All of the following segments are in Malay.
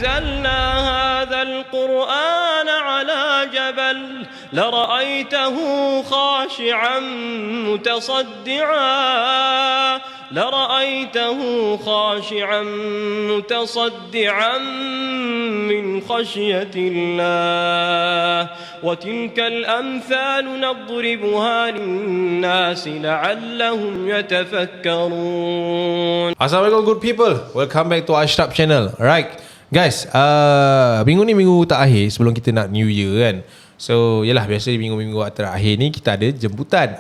أنزلنا هذا القرآن على جبل لرأيته خاشعا متصدعا من خشية الله وتلك الأمثال نضربها للناس لعلهم يتفكرون. Assalamualaikum good people, welcome back to Ashraf channel. Alright guys, minggu ni minggu terakhir sebelum kita nak New Year kan. So yalah, biasa minggu-minggu terakhir ni kita ada jemputan.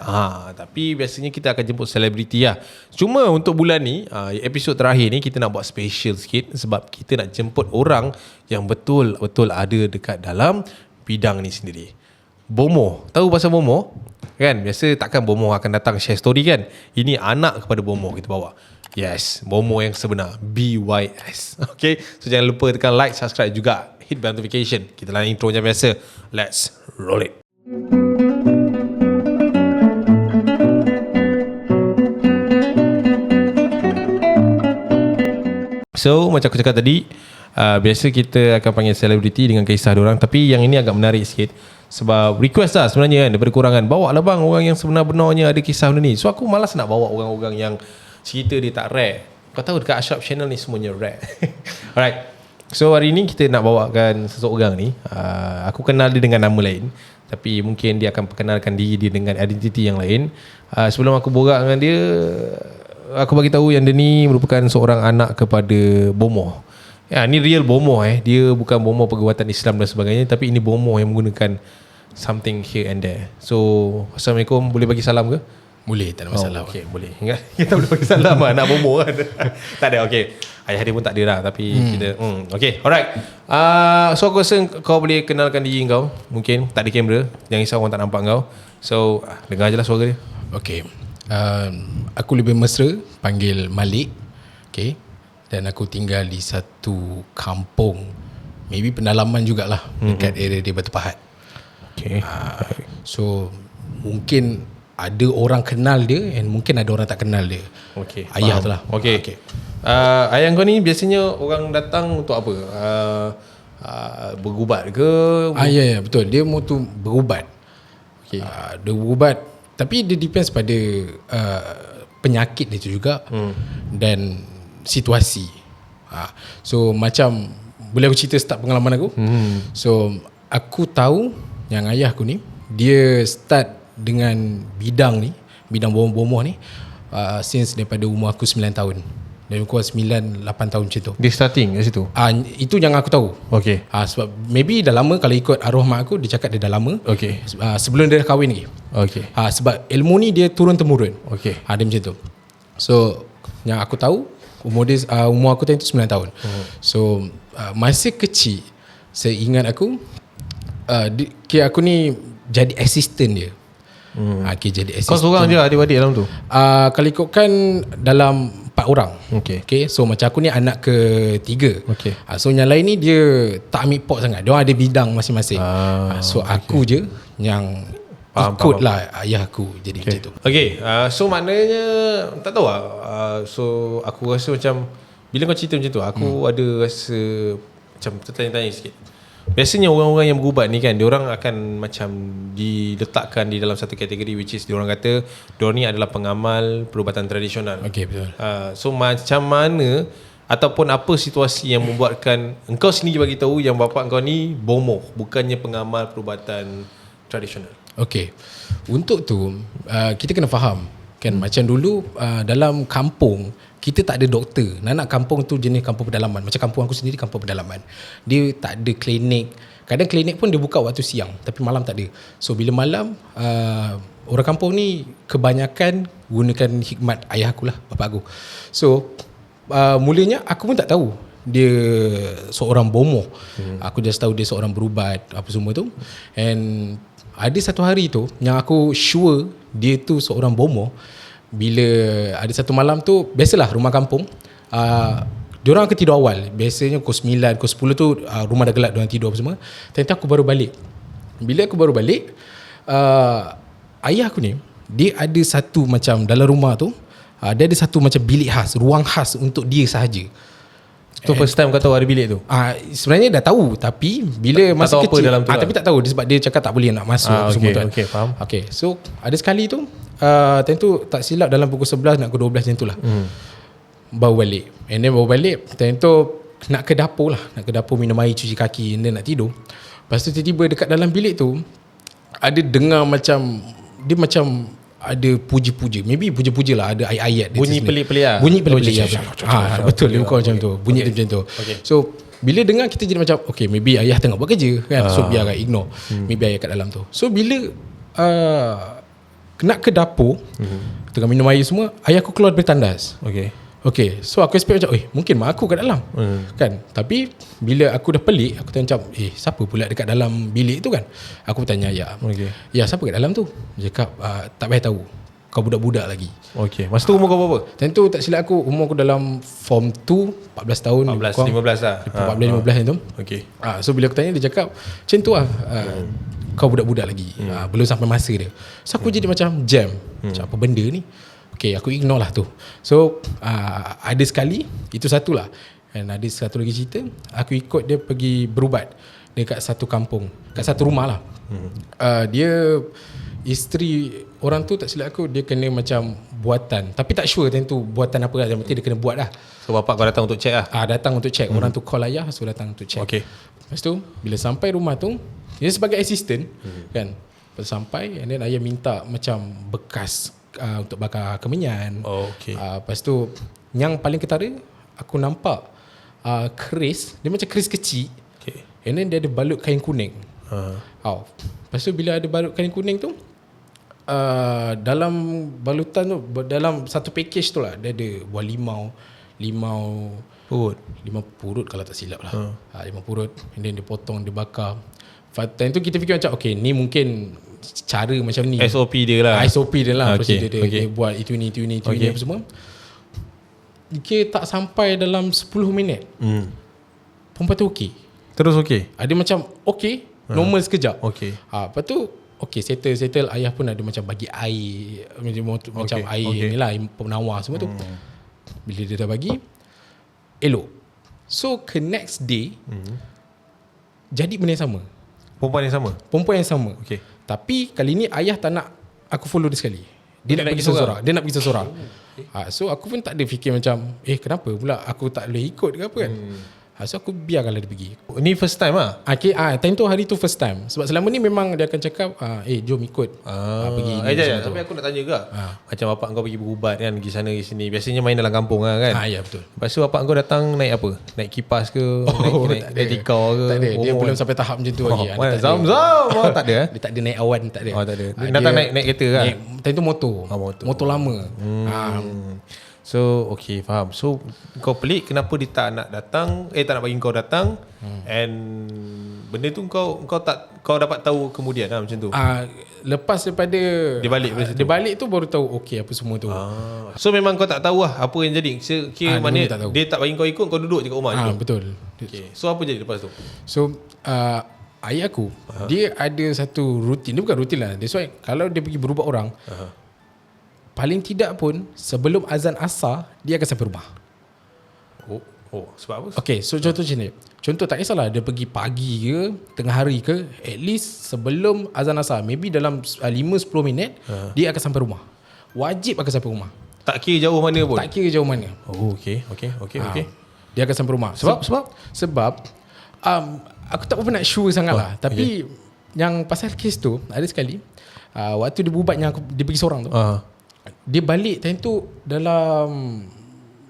Tapi biasanya kita akan jemput selebriti lah. Cuma untuk bulan ni, episod terakhir ni kita nak buat special sikit sebab kita nak jemput orang yang betul-betul ada dekat dalam bidang ni sendiri. Bomoh, tahu pasal Bomoh? Kan biasa takkan Bomoh akan datang share story kan. Ini anak kepada Bomoh kita bawa. Yes, Bomoh yang sebenar, BYS. Okay, so jangan lupa tekan like, subscribe juga, hit bell notification. Kita lah intro macam biasa. Let's roll it. So macam aku cakap tadi, biasa kita akan panggil selebriti dengan kisah diorang. Tapi yang ini agak menarik sikit sebab request lah sebenarnya kan, daripada kurangan, bawa lah bang orang yang sebenar-benarnya ada kisah benda ni. So aku malas nak bawa orang-orang yang cerita dia tak rare. Kau tahu dekat Ashraf channel ni semuanya rare. Alright, so hari ni kita nak bawakan seseorang ni. Aku kenal dia dengan nama lain, tapi mungkin dia akan perkenalkan diri dia dengan identiti yang lain. Sebelum aku borak dengan dia, aku bagi tahu yang dia ni merupakan seorang anak kepada Bomoh. Ya, ni real Bomoh Dia bukan Bomoh perbuatan Islam dan sebagainya, tapi ini Bomoh yang menggunakan something here and there. So Assalamualaikum, boleh bagi salam ke? Boleh, tak ada masalah. Okay, boleh. Kita boleh bagi salam lah, nak Bomoh kan. Tak ada, okay. Ayah dia pun tak ada lah, tapi kita okay, alright. So aku rasa kau boleh kenalkan diri kau. Mungkin tak ada kamera, jangan risau orang tak nampak kau. So dengar je lah suara dia. Okay, aku lebih mesra panggil Malik. Okay, dan aku tinggal di satu kampung, maybe pendalaman jugalah, dekat area di Batu Pahat. Okay. So mungkin ada orang kenal dia, and mungkin ada orang tak kenal dia. Okay, ayah tu lah. Okay. Ayah kau ni biasanya orang datang untuk apa? Berubat ke? Ya, betul. Dia mau tu berubat. Okay. Dia berubat, tapi dia depends pada penyakit dia tu juga, dan situasi. So macam, boleh aku cerita start pengalaman aku? So aku tahu yang ayah aku ni, dia start dengan bidang bomoh ni since daripada umur aku 9 tahun. Dari umur 9-8 tahun macam tu. Dia starting kat situ? Itu yang aku tahu. Okay. Sebab maybe dah lama, kalau ikut arwah mak aku, dia cakap dia dah lama. Okay. Sebelum dia dah kahwin lagi. Okay. Sebab ilmu ni dia turun-temurun. Okay. Dia macam tu. So yang aku tahu, umur aku time tu 9 tahun. So masih kecil, saya ingat aku, aku ni jadi assistant dia. Okay, jadi assistant. Kau seorang je adik-adik dalam tu? Kalau ikutkan dalam 4 orang. Okay, so macam aku ni anak ke-3. Okay. So yang lain ni dia tak ambil pot sangat. Dia ada bidang masing-masing. So aku je yang ikut lah ayah aku jadi macam tu. Okay, so maknanya tak tahu lah. So aku rasa macam bila kau cerita macam tu, aku ada rasa macam tertanya-tanya sikit. Biasanya orang-orang yang berubat ni kan, diorang akan macam diletakkan di dalam satu kategori, which is diorang kata diorang ni adalah pengamal perubatan tradisional. Okay, betul. So macam mana ataupun apa situasi yang membuatkan engkau sendiri bagi tahu yang bapa kau ni Bomoh, bukannya pengamal perubatan tradisional? Okay, untuk tu kita kena faham kan, macam dulu dalam kampung kita tak ada doktor. Nak kampung tu jenis kampung pedalaman. Macam kampung aku sendiri kampung pedalaman. Dia tak ada klinik. Kadang klinik pun dia buka waktu siang, tapi malam tak ada. So bila malam, orang kampung ni kebanyakan gunakan hikmat ayah aku lah, bapa aku. So mulanya aku pun tak tahu dia seorang Bomoh. Aku just tahu dia seorang berubat, apa semua tu. And ada satu hari tu yang aku sure dia tu seorang Bomoh. Bila ada satu malam tu, biasalah rumah kampung, diorang akan tidur awal. Biasanya pukul 9, pukul 10 tu rumah dah gelap, diorang tidur apa semua. Ternyata aku baru balik. Bila aku baru balik, ayah aku ni, dia ada satu macam dalam rumah tu, dia ada satu macam bilik khas, ruang khas untuk dia sahaja. So first time kau tahu ada bilik tu? Sebenarnya dah tahu, tapi bila Tak masa tahu apa kecil dalam tu lah. tapi tak tahu dia, sebab dia cakap tak boleh nak masuk semua tu kan. Okay, faham. Okay, so ada sekali tu tentu tak silap dalam pukul 11 nak ke 12 macam tu lah. Baru balik. And then baru balik, tentu nak ke dapur lah, nak ke dapur minum air, cuci kaki, and then nak tidur. Lepas tu tiba-tiba dekat dalam bilik tu ada dengar macam, dia macam ada puja-puja. Maybe puja-puja lah, ada ayat-ayat. Bunyi pelik-pelik lah. Bunyi pelik-pelik. Betul, dia bukan macam tu. Bunyi dia macam tu. So bila dengar kita jadi macam, okay, maybe ayah tengah buat kerja kan. So biarkan, ignore. Maybe ayah kat dalam tu. So bila nak ke dapur, tengah minum air semua, ayah aku keluar dari tandas. Okay, so aku expect macam mungkin mak aku kat dalam kan. Tapi bila aku dah pelik, aku tanya macam siapa pula dekat dalam bilik tu kan. Aku tanya ayah, ya siapa kat dalam tu? Dia cakap tak payah tahu, kau budak-budak lagi. Masa tu umur kau berapa? Tentu tak silap aku, umur aku dalam form 2, 14 tahun, 15 lah. 14-15 macam tu. So bila aku tanya, dia cakap macam tu lah, kau budak-budak lagi, belum sampai masa dia. So aku jadi macam jam, macam apa benda ni. Okay, aku ignore lah tu. So ada sekali, itu satulah. Dan ada satu lagi cerita, aku ikut dia pergi berubat dekat satu kampung, kat satu rumah lah. Dia isteri orang tu, tak silap aku, dia kena macam buatan, tapi tak sure tentu buatan apa lah, yang penting dia kena buat lah. So bapak kau datang untuk check lah? Datang untuk check. Orang tu call ayah, so datang untuk check. Lepas tu bila sampai rumah tu, dia sebagai assistant kan. Lepas sampai, and then ayah minta macam bekas untuk bakar kemenyan. Lepas tu yang paling ketara, aku nampak keris, dia macam keris kecil, and then dia ada balut kain kuning. Lepas tu bila ada balut kain kuning tu, dalam balutan tu, dalam satu package tu lah, dia ada buah limau purut kalau tak silap lah. Limau purut, and then dia potong, dia bakar. Time tu kita fikir macam, okay, ni mungkin cara macam ni, SOP dia lah. Prosedur dia buat itu ni apa semua. Okay, tak sampai dalam 10 minit perempuan tu okay. Terus okay? Ada macam okay, normal sekejap. Lepas tu okay, settle. Ayah pun ada macam bagi air, macam air ni lah, air penawar semua tu. Bila dia dah bagi, elok. So ke next day, jadi benda yang sama. Perempuan yang sama. Tapi kali ni ayah tak nak aku follow dia sekali. Dia nak pergi seorang. So aku pun tak ada fikir macam kenapa pula aku tak boleh ikut ke apa kan. So aku biarkanlah dia pergi. Ni first time lah? Time tu, hari tu first time. Sebab selama ni memang dia akan cakap jom ikut pergi ni. Tapi aku nak tanya juga, macam bapak kau pergi berubat kan, pergi sana pergi sini, biasanya main dalam kampung lah kan. Ya betul. Lepas tu bapak kau datang naik apa? Naik kipas ke? Naik tikar ke? Tak ada. Dia belum sampai tahap macam tu lagi. Zam-zam. Tak ada? Dia tak ada naik awan, tak ada. Tak ada. Dia datang naik kereta kan? Time tu motor. Motor lama. So okay, faham. So kau pelik kenapa dia tak nak datang, tak nak bagi kau datang, and benda tu kau dapat tahu kemudian lah macam tu. Lepas daripada dia balik tu baru tahu okay apa semua tu. So memang kau tak tahu lah apa yang jadi. Kira mana dia tak bagi kau ikut, kau duduk je kat rumah je. Betul. So apa jadi lepas tu? So ayah aku, dia ada satu rutin. Dia bukan rutin lah. That's why kalau dia pergi berubat orang, paling tidak pun sebelum azan asar dia akan sampai rumah. Sebab apa? Okay, so contoh macam ni. Contoh tak kisahlah dia pergi pagi ke tengah hari ke, at least sebelum azan asar, maybe dalam 5-10 minit dia akan sampai rumah. Wajib akan sampai rumah. Tak kira jauh mana pun? Tak kira jauh mana. Okay. Dia akan sampai rumah. Sebab aku tak pernah nak sure sangat lah. Tapi yang pasal kes tu, ada sekali waktu dia berubat yang dia pergi seorang tu, dia balik time tu dalam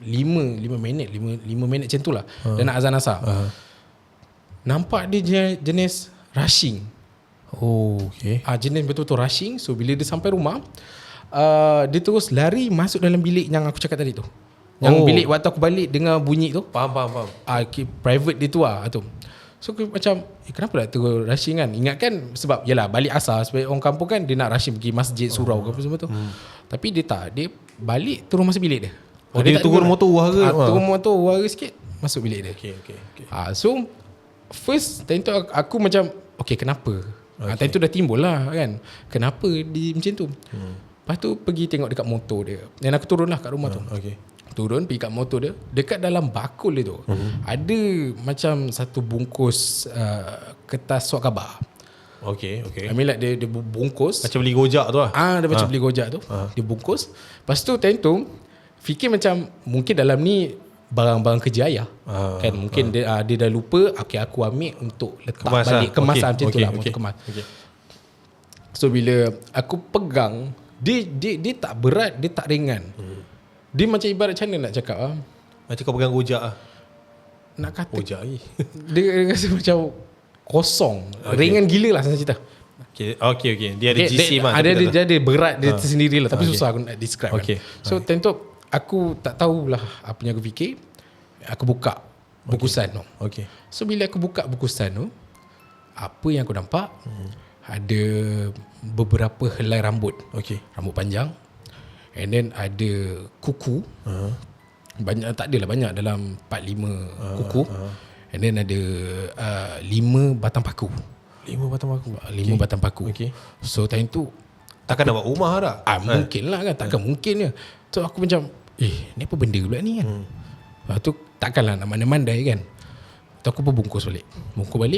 5 minit macam tu lah. Dan nak azan asar. Nampak dia jenis rushing. Jenis betul-betul rushing. So bila dia sampai rumah, dia terus lari masuk dalam bilik yang aku cakap tadi tu. Yang bilik waktu aku balik dengar bunyi tu. Faham. Private dia tu lah tu. So aku macam kenapa lah terus rushing kan. Ingatkan sebab yalah balik asar, sebagai orang kampung kan, dia nak rushing pergi masjid, surau ke apa semua tu. Tapi dia tak, dia balik turun masuk bilik dia. Dia turun motor warga. Turun motor warga sikit, masuk bilik dia. So first time tu aku macam kenapa? Time tu dah timbul lah kan, kenapa dia macam tu. Lepas tu pergi tengok dekat motor dia, dan aku turun lah kat rumah tu. turun pergi kat motor dia. Dekat dalam bakul dia tu ada macam satu bungkus kertas surat khabar. Okay. I mean like dia bungkus Macam beli gojak tu lah. dia macam beli gojak tu. Dia bungkus. Lepas tu time tu fikir macam mungkin dalam ni barang-barang kerja ayah. Kan mungkin dia dah lupa, okay, aku ambil untuk letak Kemas balik lah. kemas Okay, macam tu lah, okay. untuk kemas. So bila aku pegang, dia tak berat, dia tak ringan. Dia macam ibarat macam mana nak cakap Macam kau pegang gojak lah. nak kata Gojak ni. dia rasa macam kosong. Ringan gila lah senang cerita. Okay. Dia ada jisim lah. Dia ada berat dia tersendiri lah. Tapi susah aku nak describe Okay. kan. So tentu aku tak tahulah apa yang aku fikir. Aku buka bungkusan tu. Okay. So bila aku buka bungkusan tu, apa yang aku nampak, ada beberapa helai rambut. Okay. Rambut panjang. And then ada kuku. Banyak, tak adalah banyak, dalam 4-5 kuku. And then ada 5 batang paku. 5 batang paku. 5 batang paku. Okay. So time tu Takkan nak buat rumah dah. mungkin lah kan. Takkan mungkin je. So aku macam ni apa benda pula ni kan. Lepas tu takkanlah nak mandai-mandai kan. Tu aku pun bungkus balik.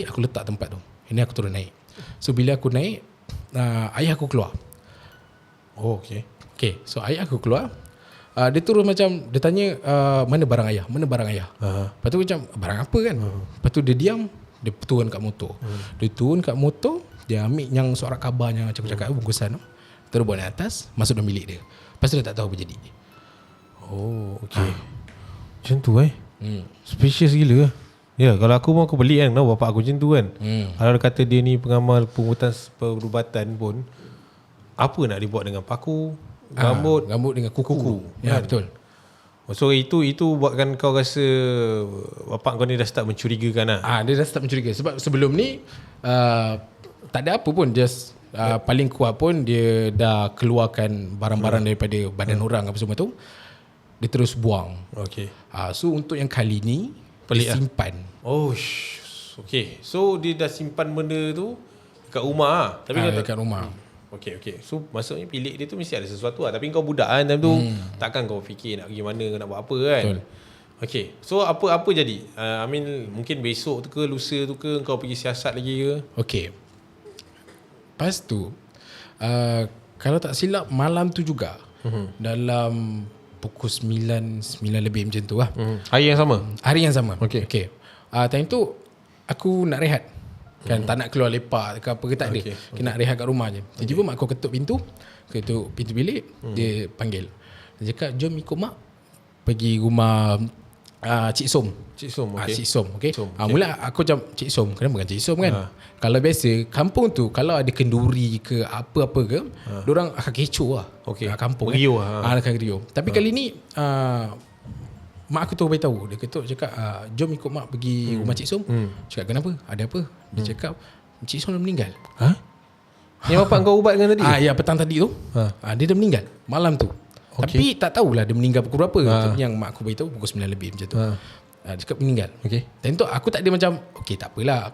Aku letak tempat tu. Ini aku turun naik. So bila aku naik, ayah aku keluar. Oh, okay. Okay, so ayah aku keluar. Dia turun macam, dia tanya mana barang ayah. Lepas tu macam barang apa kan. Lepas tu dia diam. Dia turun kat motor. Dia turun kat motor, dia ambil yang surat khabarnya macam aku cakap, bungkusan tu, terus bawa naik atas, masuk dalam bilik dia. Lepas tu dia tak tahu apa jadi. Oh, okay. Macam tu Spacious gila. Ya, kalau aku mau aku beli kan, bapak aku macam tu kan. Kalau dia kata dia ni pengamal perubatan pun, apa nak dibuat dengan paku, rambut dengan kuku. Ya, betul. So itu buatkan kau rasa bapak kau ni dah start mencurigakan lah. Dia dah start mencuriga. Sebab sebelum ni tak ada apa pun, just paling kuat pun dia dah keluarkan barang-barang daripada badan orang apa semua tu, dia terus buang. Okay. So untuk yang kali ni Pelik dia simpan. Okay. So dia dah simpan benda tu dekat rumah lah. Tapi kau Dekat rumah. Okay. So maksudnya bilik dia tu mesti ada sesuatu lah. Tapi kau budak kan time tu, takkan kau fikir nak pergi mana, nak buat apa kan. Betul. Okay. So apa jadi? I mean mungkin besok tu ke, lusa tu ke, kau pergi siasat lagi ke? Okay. Lepas tu kalau tak silap malam tu juga, dalam pukul 9 lebih macam tu lah. Hari yang sama? Hari yang sama. Okay. Time tu aku nak rehat. Kan tak nak keluar lepak ke apa ke, tak ada. Kita nak rehat kat rumah je. Tiba-tiba mak aku ketuk pintu bilik, dia panggil. Dia cakap, jom ikut mak pergi rumah Cik Som. Cik Som, okay. Cik Som, okay. Mula aku macam, Cik Som, kenapa bukan Cik Som kan? Kalau biasa kampung tu, kalau ada kenduri ke apa-apa ke, diorang akan kecoh lah. Okay. Kampung Meriuh kan. Akan meriuh. Tapi kali ni mak aku tu beritahu. Dia kata cakap, jom ikut mak pergi rumah Cik Som. Cakap, kenapa? Ada apa? Dia cakap, Cik Som dah meninggal. Yang bapak kau ubat dengan tadi? Ya, petang tadi tu. Dia dah meninggal malam tu. Tapi tak tahulah dia meninggal pukul berapa. Tapi yang mak aku beritahu pukul 9 lebih macam tu. Dia cakap meninggal. Dan tu aku tak ada macam, okay, tak apalah,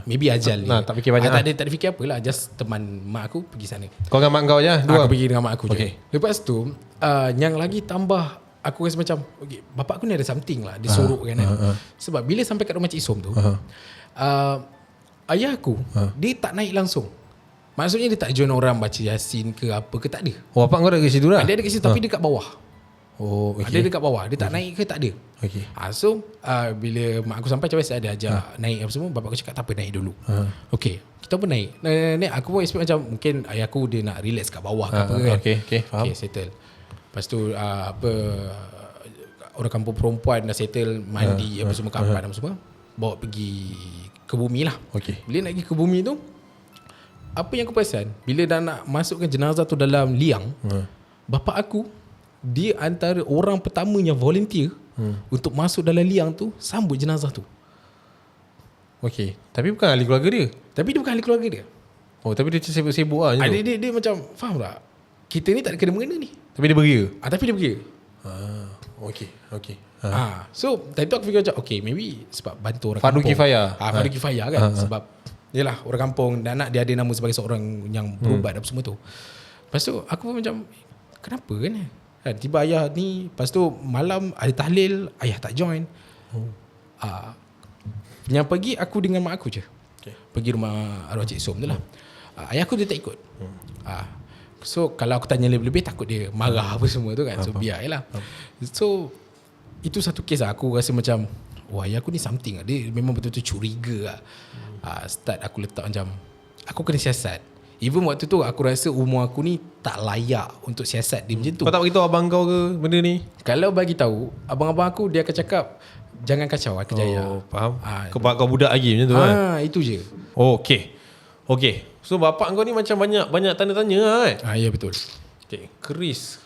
maybe ajal ni. Tak fikir banyak. Tak ada fikir apalah. Just teman mak aku pergi sana. Kau dengan mak kau je? Dua? Aku pergi dengan mak aku je. Okay. Lepas tu yang lagi tambah, aku rasa macam, okay, bapak aku ni ada something lah. Dia sorok kan. Sebab bila sampai kat rumah Cik Som tu, ayah aku, dia tak naik langsung. Maksudnya dia tak join orang baca Yasin ke apa ke, tak ada. Bapak kau ada kat situ lah? Dia ada kat situ, tapi dekat bawah. Okay. Dia dekat bawah. Dia tak naik ke, tak ada. Okay. So bila mak aku sampai, macam biasa ada ajak naik apa semua. Bapak aku cakap, tak apa, naik dulu. Okay, kita pun naik. Aku pun expect macam mungkin ayah aku dia nak relax kat bawah ke apa kan. Okay, faham. Okay, settle. Lepas tu orang kampung perempuan dah settle, mandi apa semua, kapan apa semua, bawa pergi ke bumi lah. Okay. Bila nak pergi ke bumi tu, apa yang aku perasan, bila dah nak masukkan jenazah tu dalam liang, bapak aku, dia antara orang pertama yang volunteer untuk masuk dalam liang tu, sambut jenazah tu. Okay. Tapi bukan ahli keluarga dia? Tapi dia bukan ahli keluarga dia. Tapi dia sibuk-sibuk lah macam tu? Dia macam, faham tak? Kita ni tak ada kena-mengena ni. Tapi dia beria? Tapi dia beria. Okay. So time tu aku fikir macam, okay, maybe sebab bantu orang Fardu kampung. kifayah. Fardu kifayah kan. Sebab yelah, orang kampung dan anak dia ada nama sebagai seorang yang berubat apa semua tu. Lepas tu aku pun macam, kenapa kan? Tiba ayah ni, lepas tu malam ada tahlil, ayah tak join. Yang pergi aku dengan mak aku je. Pergi rumah arwah Cik Som tu lah. Ayah aku dia tak ikut. So kalau aku tanya lebih-lebih, takut dia marah apa semua tu kan. So biar je lah. So itu satu kes lah. Aku rasa macam, wah, ayah aku ni something lah. Dia memang betul-betul curiga lah. Start aku letak macam, aku kena siasat. Even waktu tu aku rasa umur aku ni tak layak untuk siasat dia macam tu. Kau tak beritahu abang kau ke benda ni? Kalau bagi tahu abang-abang aku, dia akan cakap, jangan kacau aku Jaya. Faham. Kau budak lagi macam tu kan? Itu je. Okay. So bapak kau ni macam banyak tanda-tanya lah kan? Ya betul. Okay. Keris.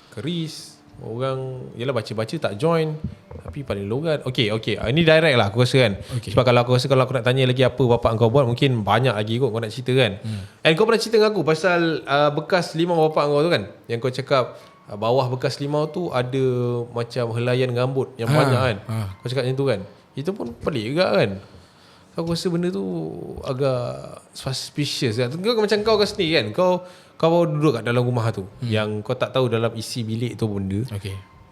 Orang yelah baca-baca tak join, tapi paling logat. Okay. Ini direct lah aku rasa kan. Sebab kalau aku nak tanya lagi apa bapak kau buat, mungkin banyak lagi kot kau nak cerita kan. And kau pernah cerita dengan aku pasal bekas limau bapak kau tu kan, yang kau cakap bawah bekas limau tu ada macam helaian rambut yang banyak kan. Kau cakap macam tu kan. Itu pun pelik juga kan. Aku rasa benda tu agak suspicious kan. Kau macam kau sendiri kan, kau baru duduk kat dalam rumah tu, yang kau tak tahu dalam isi bilik tu benda.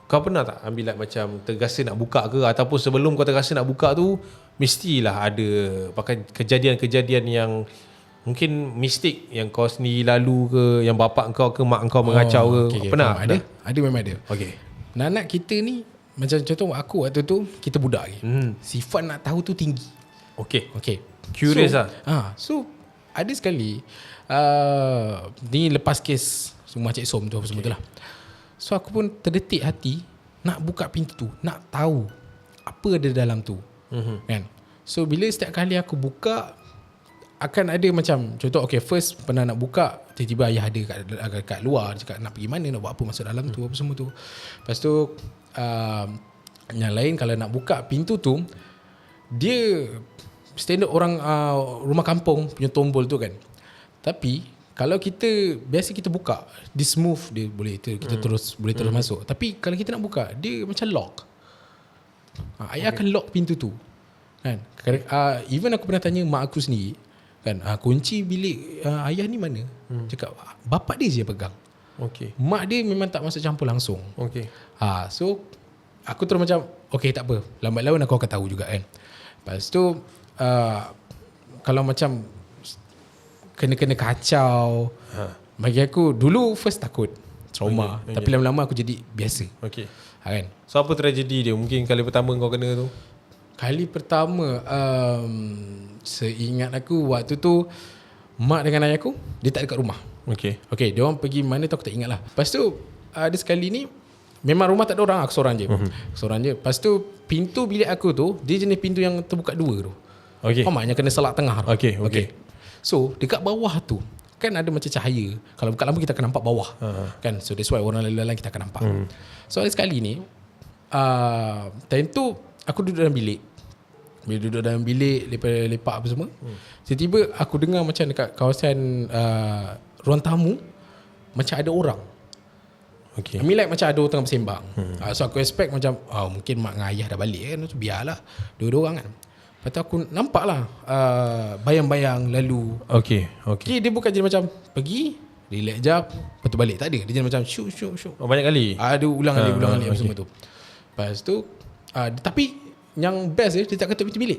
Kau pernah tak ambil macam tergasa nak buka ke, ataupun sebelum kau tergasa nak buka tu mestilah ada pakai kejadian-kejadian yang mungkin mistik yang kau sendiri lalu ke, yang bapak kau ke mak kau mengacau ke? Pernah? Ada memang ada. Nak kita ni, macam contoh aku waktu tu, kita budak lagi. Sifat nak tahu tu tinggi. Curious So ada sekali ni lepas kes rumah Cik Som tu apa semua tu lah. So aku pun terdetik hati nak buka pintu tu, nak tahu apa ada dalam tu. Kan. So bila setiap kali aku buka, akan ada macam contoh, first pernah nak buka, tiba-tiba ayah ada kat luar, dia cakap nak pergi mana, nak buat apa masuk dalam tu apa semua tu. Lepas tu yang lain, kalau nak buka pintu tu, dia standard orang rumah kampung punya tombol tu kan. Tapi kalau kita biasa kita buka, dia smooth, dia boleh kita terus masuk. Tapi kalau kita nak buka, dia macam lock. Ayah akan lock pintu tu kan. Even aku pernah tanya mak aku sendiri kan, kunci bilik ayah ni mana? Cakap bapak dia je pegang. Mak dia memang tak masuk campur langsung. So aku terus macam tak apa, lambat laun aku akan tahu juga kan. Lepas tu kalau macam kena kacau, bagi aku dulu first takut, trauma, tapi lama-lama aku jadi biasa. Kan? So apa tragedi dia? Mungkin kali pertama kau kena tu? Kali pertama seingat aku waktu tu, mak dengan ayah aku dia tak dekat rumah. Dia orang pergi mana tu aku tak ingat lah. Lepas tu ada sekali ni memang rumah tak ada orang, aku seorang je. Lepas tu pintu bilik aku tu, dia jenis pintu yang terbuka dua tu. Maknanya kena selak tengah tu. So dekat bawah tu kan ada macam cahaya. Kalau buka lampu kita akan nampak bawah. Kan. So that's why orang lain-lain kita akan nampak. So ada sekali ni time tu aku duduk dalam bilik. Bila duduk dalam bilik, lepak apa semua, tiba-tiba aku dengar macam dekat kawasan ruang tamu macam ada orang. I mean like macam ada orang tengah bersembang. So aku expect macam mungkin mak dengan ayah dah balik kan, so biarlah dua-dua orang kan. Lepas tu aku nampak lah bayang-bayang lalu. Dia bukan jadi macam pergi, relax jap, lepas tu balik. Tak ada. Dia jadi macam syuk. Banyak kali? Ada ulang kali apa semua tu. Lepas tu tapi yang best dia tak ketuk pintu bilik.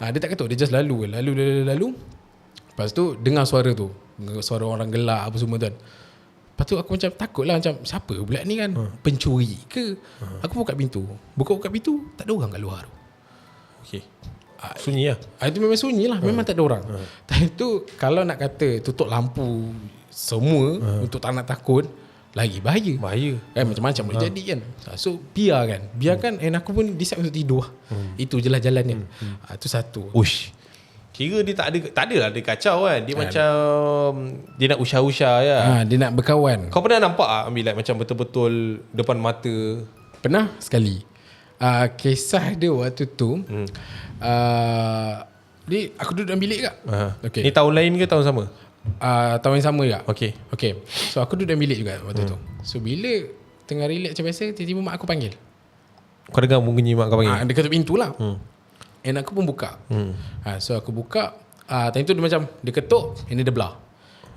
Dia tak ketuk, dia just lalu. Lepas tu dengar suara tu, suara orang gelak apa semua tu kan. Lepas tu aku macam takut lah, macam siapa pula ni kan, pencuri ke. Aku buka pintu, tak ada orang kat luar tu. Sunyi lah. Itu memang sunyi lah, memang tak ada orang. Time tu kalau nak kata tutup lampu semua untuk tak nak takut, lagi bahaya kan, macam-macam boleh jadi kan. So biarkan and aku pun decide untuk tidur. Itu je lah jalannya. Itu satu. Kira dia tak ada lah dia kacau kan. Dia macam dia nak usah-usah ya. Dia nak berkawan. Kau pernah nampak ambil macam betul-betul depan mata? Pernah sekali. Kisah dia waktu tu aku duduk dalam bilik kak. Ni tahun lain ke tahun sama? Tahun yang sama juga. So aku duduk dalam bilik juga waktu tu. So bila tengah relax macam biasa, tiba-tiba mak aku panggil. Kau dengar bunyi mak kau panggil? Dia ketuk pintu lah. And aku pun buka. So aku buka, time tu dia macam dia ketuk, and dia belah.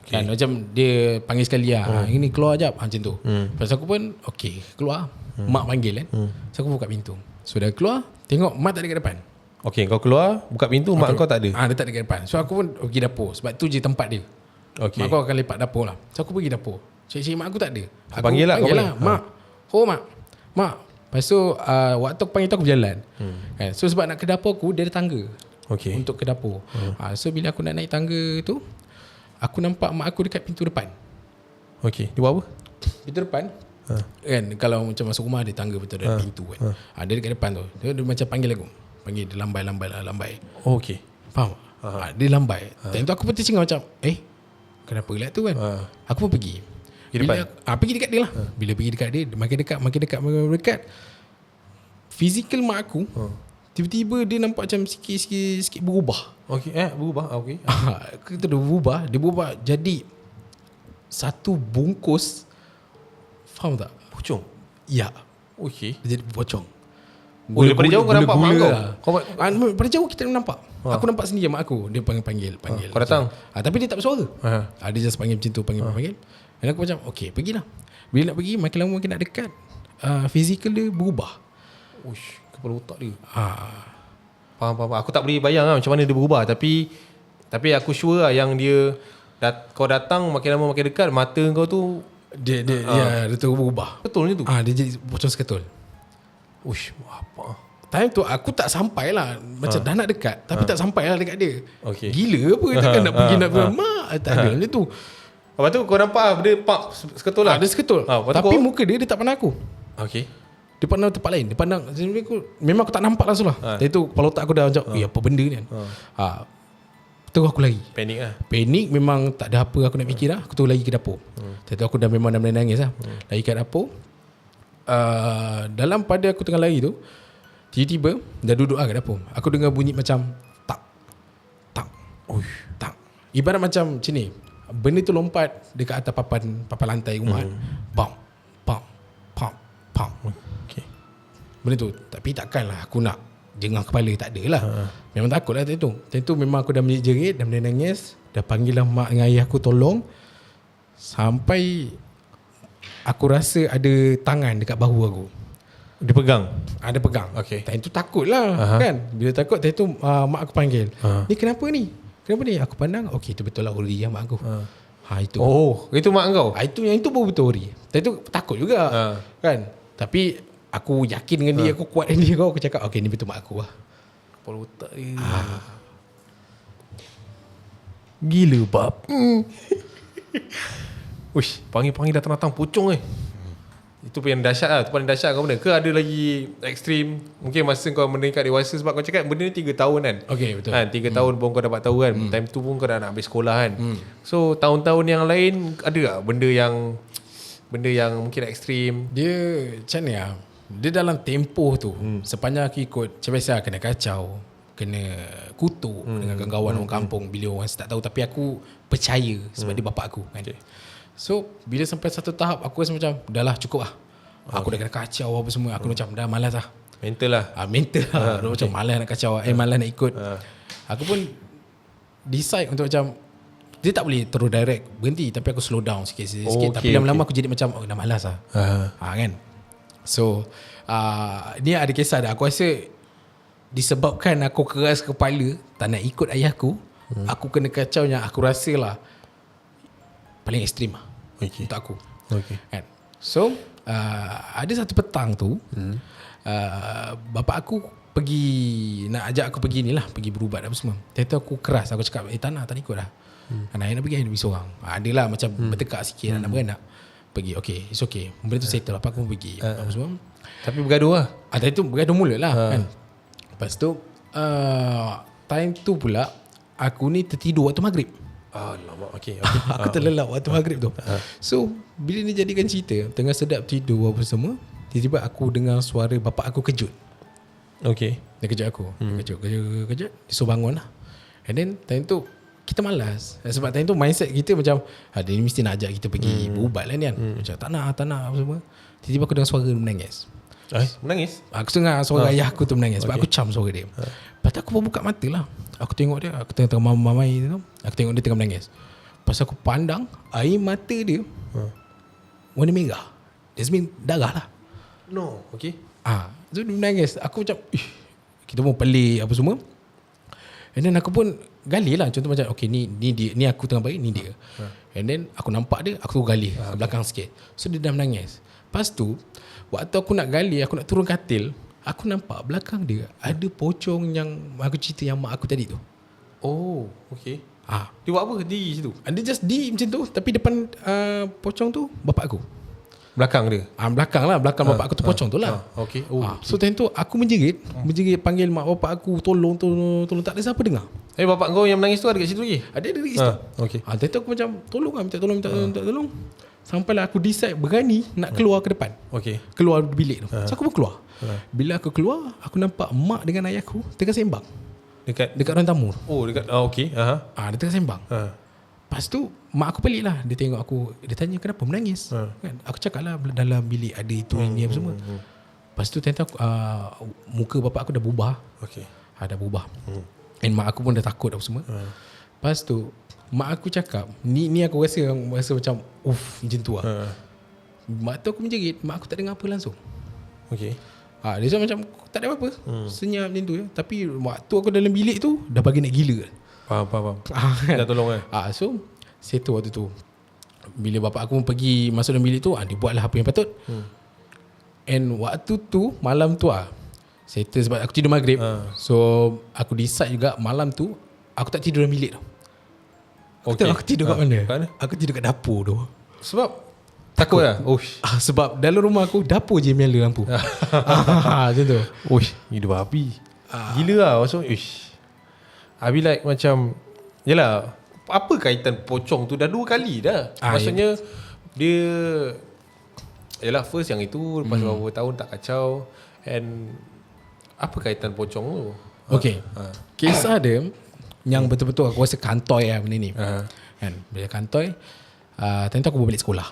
Kan macam dia panggil sekali lah, ini keluar jap, macam tu. Lepas aku pun okay, keluar. Mak panggil kan. So aku buka pintu. So dah keluar, tengok mak tak ada kat depan. Okay, kau keluar, buka pintu, mak kau tak ada. Dia tak ada kat depan. So aku pun pergi dapur. Sebab tu je tempat dia. Okay. Mak aku akan lepak dapur lah. So aku pergi dapur. Cik-cik mak aku tak ada. Aku panggil lah, panggil lah. Mak. Mak. Lepas tu waktu aku panggil tu aku berjalan. Kan? So sebab nak ke dapur aku, dia ada tangga. Okay. Untuk ke dapur. So bila aku nak naik tangga tu, aku nampak mak aku dekat pintu depan. Okay. Dia buat apa? Pintu depan. Kan kalau macam masuk rumah ada tangga betul ada pintu kan. Dia dekat depan tu. Dia macam panggil aku. Panggil dia lambai. Oh, okay. Faham? Dia lambai. Time tu aku pun tercengang macam, kenapa gelap tu kan? Aku pun pergi. Pergi dekat dia lah. Bila pergi dekat dia, makin dekat. Fizikal mak aku, tiba-tiba dia nampak macam sikit berubah. Okay. Berubah. Okay. Kita dah berubah. Dia berubah jadi satu bungkus. Faham tak? Pucung. Ya. Okay. Dia jadi pocong. Daripada jauh kau nampak mak kau? Daripada jauh kita nampak. Aku nampak sendiri mak aku. Dia panggil. Kau datang? Tapi dia tak bersuara. Dia just panggil macam tu. Panggil. Dan aku macam okay, pergilah. Bila nak pergi, makin lama makin nak dekat, fizikal dia berubah. Uish, kepala otak dia. Faham. Aku tak boleh bayang lah macam mana dia berubah. Tapi aku sure lah yang dia kau datang makin lama makin dekat, mata kau tu dia tu berubah. Betul tu. Dia jadi pocong seketul. Uish, apa? Time tu aku tak sampai lah. Macam dah nak dekat, tapi tak sampai lah dekat dia. Okay. Gila apa takkan nak pergi nak mak. Tak ada macam tu. Lepas tu kau nampak dia seketul lah. Dia seketul. Tapi muka dia tak pandang aku. Okay. Dia pandang tempat lain. Dia pandang memang aku tak nampak langsung lah. Dari tu kepala otak aku dah macam apa benda ni kan. Tu aku lari. Panik memang tak ada apa aku nak fikir lah. Aku tu lari ke dapur. Dari tu aku dah memang nangis lah. Lari ke dapur. Dalam pada aku tengah lari tu, tiba-tiba dah duduk lah kat dapur. Aku dengar bunyi macam tak. Ibarat macam macam ni. Benda tu lompat dekat atas papan lantai rumah. Pam. Okay. Benda tu. Tapi takkanlah aku nak jengah kepala. Tak ada lah. Memang takut lah time tu memang aku dah menjerit, dah menangis. Dah panggil lah mak dengan ayah aku tolong. Sampai aku rasa ada tangan dekat bahu aku. Dia pegang? Ada pegang. Okay. Time tu takut lah kan. Bila takut time tu mak aku panggil. Ni kenapa ni? Aku pandang, okay itu betul lah Ori yang mak aku. Itu. Oh, itu mak kau? Yang itu pun betul Ori. Time tu takut juga. Kan. Tapi aku yakin dengan dia, aku kuat dengan dia. Aku cakap, okay ni betul mak aku lah. Kepala otak dia. Gila bab. Uish, panggil datang-datang pucung Itu pun yang dahsyat lah. Itu paling dahsyat kau benda. Ke ada lagi ekstrim? Mungkin masa kau meningkat dewasa. Sebab kau cakap benda ni 3 tahun kan. Okay betul. 3 tahun pun kau dapat tahu kan. Time tu pun kau dah nak habis sekolah kan. So tahun-tahun yang lain ada tak benda yang mungkin ekstrim? Dia macam ni lah. Dia dalam tempoh tu sepanjang aku ikut, macam biasa kena kacau, kena kutuk dengan kawan-kawan orang kampung bila orang tak tahu. Tapi aku percaya sebab dia bapak aku kan. So bila sampai satu tahap aku rasa macam dah lah cukup lah. Aku dah kena kacau apa semua. Aku macam dah malas lah. Mental lah. Mental lah. Macam malas nak kacau, malas nak ikut. Aku pun decide untuk macam dia tak boleh terus direct berhenti, tapi aku slow down sikit. Tapi lama-lama aku jadi macam dah malas lah. Kan. So ni ada kisah dah. Aku rasa disebabkan aku keras kepala tak nak ikut ayahku, aku kena kacau yang aku rasa lah paling ekstrim lah untuk aku. Kan? So ada satu petang tu bapak aku nak ajak aku pergi ni lah, pergi berubat apa semua. Tentu aku keras, aku cakap tak nak ikut dah. Ayah nak pergi, ayah nak pergi seorang. Adalah macam bertekak sikit nak beranak. Pergi, okay, it's okay. Benda tu settle, bapak aku pergi apa semua. Tapi bergaduh lah. Tadi tu bergaduh mulut lah kan. Lepas tu time tu pula aku ni tertidur waktu maghrib. Alamak, okay. Aku terlelap waktu maghrib tu. So bila ni jadikan cerita, tengah sedap tidur apa semua, tiba-tiba aku dengar suara bapak aku kejut. Okay. Dia kejut aku. Kejut. Dia suruh bangun lah. And then time tu kita malas. Sebab time tu mindset kita macam dia ni mesti nak ajak kita pergi berubat lah ni kan. Macam tak nak apa semua. Tiba-tiba aku dengar suara menangis. Menangis? Aku dengar suara ayah aku tu menangis. Sebab aku cam suara dia. Lepas tu aku pun buka mata lah. Aku tengok dia. Aku tengok mamai tu. Aku tengok dia tengah menangis. Pas aku pandang, air mata dia warna merah. That's mean darah lah. No. Okay. So dia menangis. Aku macam kita pun pelik apa semua. And then aku pun gali lah. Contoh macam okay, ni dia, ni aku tengah baik, ni dia. And then aku nampak dia, aku gali ke belakang sikit. So dia dah menangis. Lepas tu waktu aku nak gali, aku nak turun katil, aku nampak belakang dia ada pocong yang aku cerita yang mak aku tadi tu. Oh, okay. Dia buat apa di situ? Dia just di macam tu. Tapi depan pocong tu bapak aku. Belakang dia? Belakang lah. Belakang bapak aku tu pocong tu lah. Okay. So time tu aku menjerit panggil mak bapak aku, tolong. Tak ada siapa dengar. Bapak kau yang menangis tu ada kat situ lagi? Ada dekat situ. Okay. Time tu aku macam tolong lah, minta tolong. Sampailah aku decide berani nak keluar ke depan. Okay. Keluar bilik tu. So aku pun keluar. Bila aku keluar, aku nampak mak dengan ayah aku tengah sembang dekat ruang tamu. Oh, dekat okay. Dia tengah sembang. Lepas tu mak aku pelik lah. Dia tengok aku, dia tanya kenapa menangis kan? Aku cakap lah dalam bilik ada itu ini apa semua. Lepas tu tanya muka bapak aku dah berubah. Okay. Dah berubah. And mak aku pun dah takut apa semua. Lepas tu mak aku cakap, ni aku rasa macam macam tu lah. Mak tu aku menjerit, mak aku tak dengar apa langsung. Okay. Dia macam tak ada apa-apa. Senyap macam tu. Tapi waktu aku dalam bilik tu dah bagi nak gila. Faham. Dah tolong kan? So settle waktu tu. Bila bapak aku pergi masuk dalam bilik tu, dia buatlah apa yang patut. And waktu tu, malam tu settle sebab aku tidur maghrib. So aku decide juga malam tu aku tak tidur dalam bilik tu. Aku tidur kat mana? Aku tidur kat dapur tu. Sebab takut lah? Sebab dalam rumah aku dapur je menyala lampu. Macam tu. Hidup babi. Gila lah. Maksud Abi like macam, yelah, apa kaitan pocong tu dah 2 kali dah. Maksudnya dia, yelah first yang itu, lepas beberapa tahun tak kacau. And apa kaitan pocong tu? Okay. Kisah dia yang betul-betul aku rasa kantoi lah benda ni. Kan? Bila kantoi, time tu aku balik sekolah.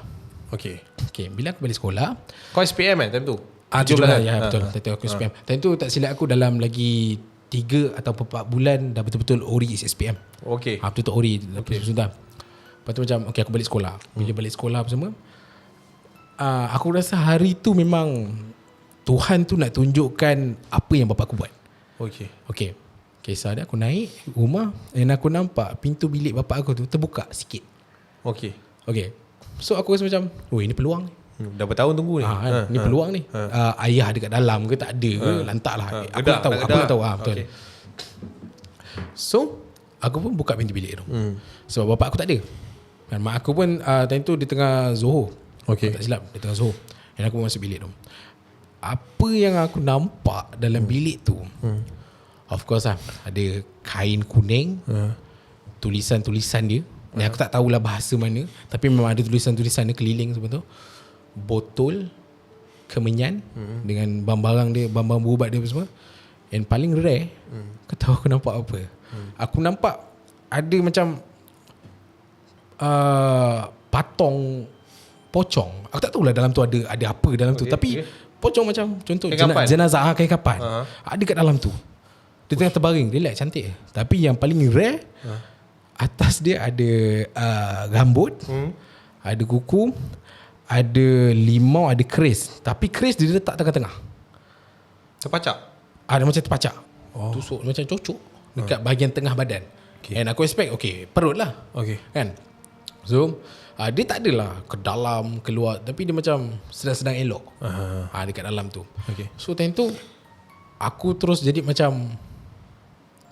Okay, bila aku balik sekolah, Kau SPM time tu? 17 ya, betul. Time tu aku SPM. Time tu tak silap aku dalam lagi 3 atau 4 bulan dah betul-betul ori SPM. Okay. Betul-betul ori. Sudah. Lepas tu macam okay, aku balik sekolah. Bila balik sekolah apa semua, aku rasa hari tu memang Tuhan tu nak tunjukkan apa yang bapak aku buat. Okay. Kisah dia, aku naik rumah dan aku nampak pintu bilik bapak aku tu terbuka sikit. Okay. So aku rasa macam, ini peluang. Dah bertahun tunggu ni. Ni peluang ni. Ayah dekat dalam ke tak ada ke, lantak lah. Aku nak tahu. Betul. Okay. So aku pun buka pintu bilik tu. Sebab bapak aku tak ada. Dan mak aku pun time tu dia tengah Zohor. Tak silap, dia tengah Zohor. Dan aku masuk bilik tu. Apa yang aku nampak dalam bilik tu, of course lah, ada kain kuning, tulisan-tulisan dia. Aku tak tahulah bahasa mana, tapi memang ada tulisan-tulisan dia keliling sebab tu. Botol kemenyan dengan barang-barang dia, barang-barang berubat dia semua. And paling rare, kau tahu aku nampak apa? Aku nampak ada macam patung pocong. Aku tak tahulah dalam tu ada apa dalam tu, tapi pocong macam contoh jenazah kain kapan. Ada kat dalam tu. Dia tengah terbaring, relax, cantik. Tapi yang paling rare, atas dia ada rambut, ada kuku, ada limau, ada keris. Tapi keris dia letak tengah-tengah. Terpacak? Ada macam terpacak. Tusuk macam cocok dekat bahagian tengah badan. And aku expect perut lah. Kan? So dia tak adalah ke dalam, keluar, tapi dia macam sedang-sedang elok. Dekat dalam tu. So time tu aku terus jadi macam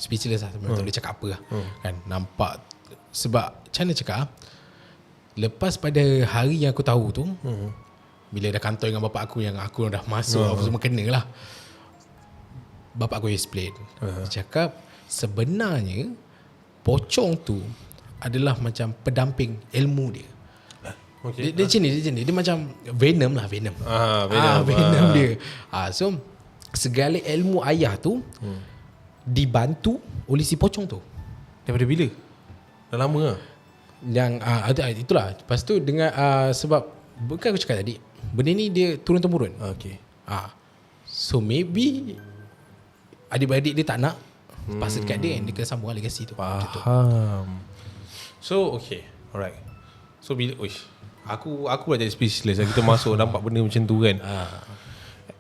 speechless lah. Tak boleh cakap apa lah. Kan? Nampak. Sebab macam mana cakap, lepas pada hari yang aku tahu tu, bila dah kantor dengan bapak aku, yang aku dah masuk apa semua kena lah, bapak aku explain. Dia cakap sebenarnya pocong tu adalah macam pendamping ilmu dia. Dia macam ni. Dia macam Venom lah. Venom dia. So segala ilmu ayah tu dibantu oleh si pocong tu. Daripada bila? Dah lama lah. Yang itulah. Lepas tu dengan sebab bukan aku cakap tadi, benda ni dia turun-temurun. So maybe adik-beradik dia tak nak pasal dekat dia, dia kena sambung legasi tu. Faham. So Alright. So bila aku dah jadi speechless. Kita masuk nampak benda macam tu kan.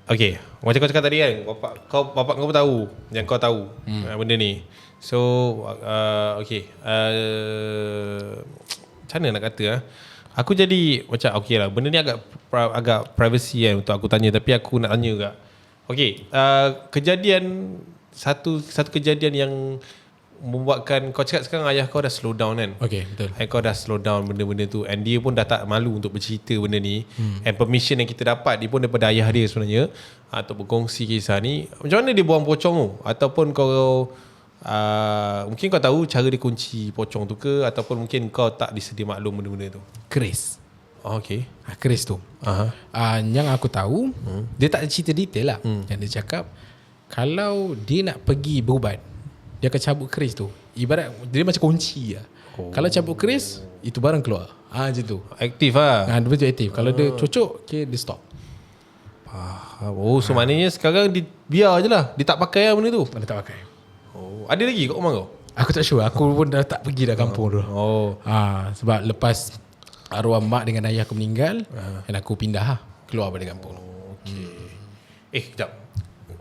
Okay, macam kau cakap tadi kan, bapak kau pun tahu yang kau tahu benda ni. So okay, macam mana nak kata aku jadi macam okay lah, benda ni agak privacy kan untuk aku tanya, tapi aku nak tanya juga. Okay, kejadian satu kejadian yang membuatkan kau cakap sekarang ayah kau dah slow down kan. Okay, betul. Ayah kau dah slow down benda-benda tu, and dia pun dah tak malu untuk bercerita benda ni. And permission yang kita dapat dia pun daripada ayah dia sebenarnya untuk berkongsi kisah ni. Macam mana dia buang pocong tu? Ataupun kau mungkin kau tahu cara dia kunci pocong tu ke, ataupun mungkin kau tak disedia maklum benda-benda tu? Keris. Okay. Keris tu. Yang aku tahu, dia tak cerita detail lah. Yang dia cakap, kalau dia nak pergi berubat, dia akan cabut keris tu. Ibarat dia macam kunci lah. Kalau cabut keris, itu barang keluar. Macam tu. Aktif lah. Dia betul aktif. Kalau dia cocok, okay, dia stop. So maknanya sekarang dia biar je lah, dia tak pakai lah benda tu. Dia tak pakai. Ada lagi kat rumah kau? Aku tak sure. Aku pun dah tak pergi dah kampung tu. Sebab lepas arwah mak dengan ayah aku meninggal, dan aku pindah keluar dari kampung tu. Kejap.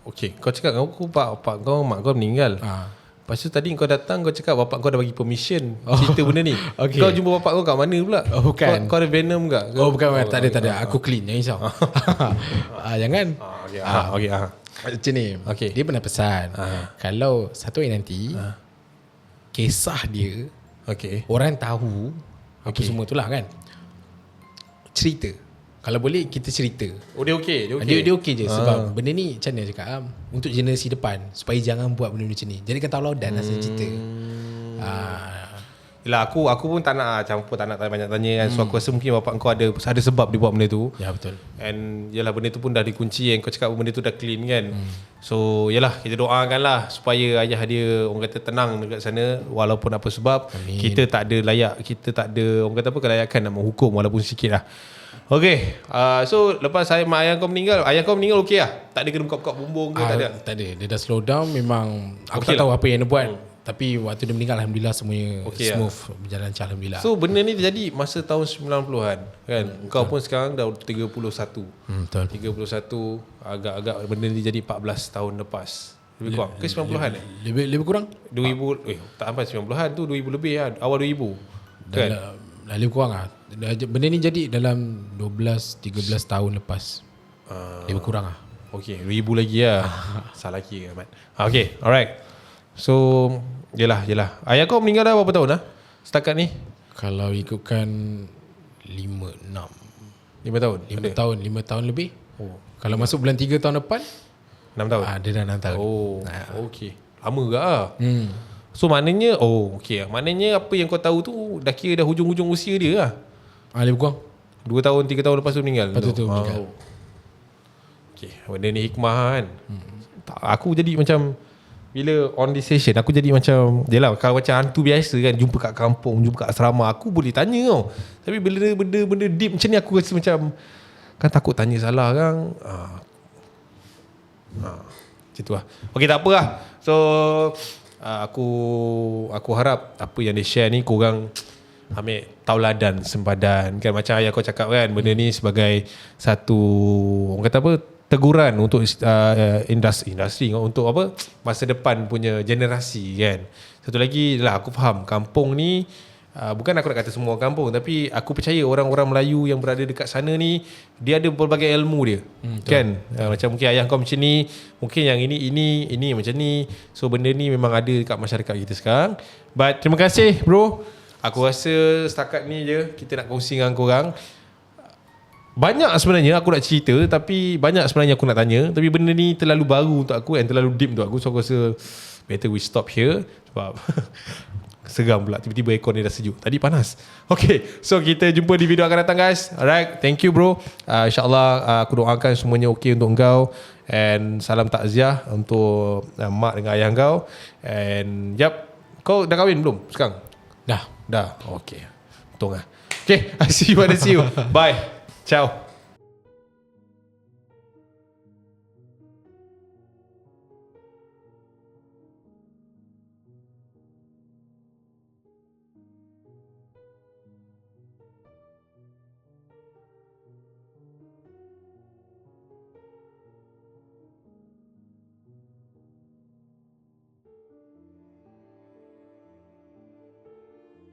Okay, kau cakap aku bapak kau, mak kau meninggal. Lepas tu tadi kau datang, kau cakap bapak kau dah bagi permission cerita benda ni. Okay. Kau jumpa bapak kau kat mana pula? Bukan. Kau ada venom ke? Bukan. Tak ada. Aku clean, jangan risau. Jangan. Okay. Macam ni. Okay. Dia pernah pesan, kalau satu hari nanti kisah dia, orang tahu apa semua tu lah kan, cerita. Kalau boleh kita cerita. Dia okey. Dia okey je. Sebab benda ni macam mana cakap, untuk generasi depan, supaya jangan buat benda macam ni. Jadikan tauladan lah saya cerita. Yelah, aku pun tak nak campur, tak nak banyak tanya kan. So aku rasa mungkin bapak kau ada sebab dia buat benda tu. Ya, betul. And yelah, benda tu pun dah dikunci kan. Kau cakap benda tu dah clean kan. So yelah, kita doakan lah supaya ayah dia, orang kata, tenang dekat sana. Walaupun apa sebab. Amin. Kita tak ada orang kata apa, kelayakan nak menghukum walaupun sikit lah. Okay, so lepas mak ayah kau meninggal okey lah? Tak ada kena buka-buka bumbung ke? Tak ada? Tak ada. Dia dah slow down. Memang aku okay tak tahu apa yang dia buat. Tapi waktu dia meninggal, Alhamdulillah semuanya smooth lah. Berjalan lancar, Alhamdulillah. So benda ni terjadi masa tahun 90-an kan. Kau pun sekarang dah 31. Betul. 31, agak-agak benda ni jadi 14 tahun lepas. Lebih kurang ke 90-an Lebih kurang 2000, tak sampai 90-an tu, 2000 lebih lah. Awal 2000 kan. Lebih kurang lah. Benda ni jadi dalam 12-13 tahun lepas. Lebih kurang lah. Okay, 2000 lagi lah. Salah kira Ahmad. Okay, alright. So Yelah ayah kau meninggal dah berapa tahun lah setakat ni? Kalau ikutkan 5 tahun 5 tahun lebih. Kalau masuk bulan 3 tahun depan 6 tahun. Dia dah 6 tahun. Okay, lama juga lah. So maknanya maknanya apa yang kau tahu tu dah kira dah hujung-hujung usia dia lah. Lebih kurang 2 tahun 3 tahun lepas tu meninggal. Lepas tu meninggal. Okay, benda ni hikmah kan. Aku jadi macam, bila on this session aku jadi macam, yelah, kalau macam hantu biasa kan, jumpa kat kampung, jumpa kat asrama, aku boleh tanya tau. Tapi bila benda deep macam ni, aku rasa macam kan takut tanya salah kan. Macam tu lah. Okay, tak apa lah. So aku harap apa yang dia share ni korang ambil tauladan, sempadan kan. Macam ayah kau cakap kan, benda ni sebagai satu, orang kata apa, teguran untuk industri untuk apa, masa depan punya generasi kan. Satu lagi lah, aku faham kampung ni bukan aku nak kata semua kampung, tapi aku percaya orang-orang Melayu yang berada dekat sana ni, dia ada berbagai ilmu dia kan. Macam mungkin ayah kau macam ni, mungkin yang ini macam ni. So benda ni memang ada dekat masyarakat kita sekarang. But terima kasih bro. Aku rasa setakat ni je kita nak kongsi dengan korang. Banyak sebenarnya aku nak cerita, tapi banyak sebenarnya aku nak tanya, tapi benda ni terlalu baru untuk aku dan terlalu deep untuk aku. So aku rasa better we stop here. Sebab seram pula, tiba-tiba aircon ni dah sejuk. Tadi panas. Okay, so kita jumpa di video akan datang guys. Alright, thank you bro. InsyaAllah aku doakan semuanya okay untuk engkau. And salam takziah untuk mak dengan ayah engkau. And kau dah kahwin belum sekarang? Dah. Okay, untung lah. Okay, I see you. Bye. Ciao.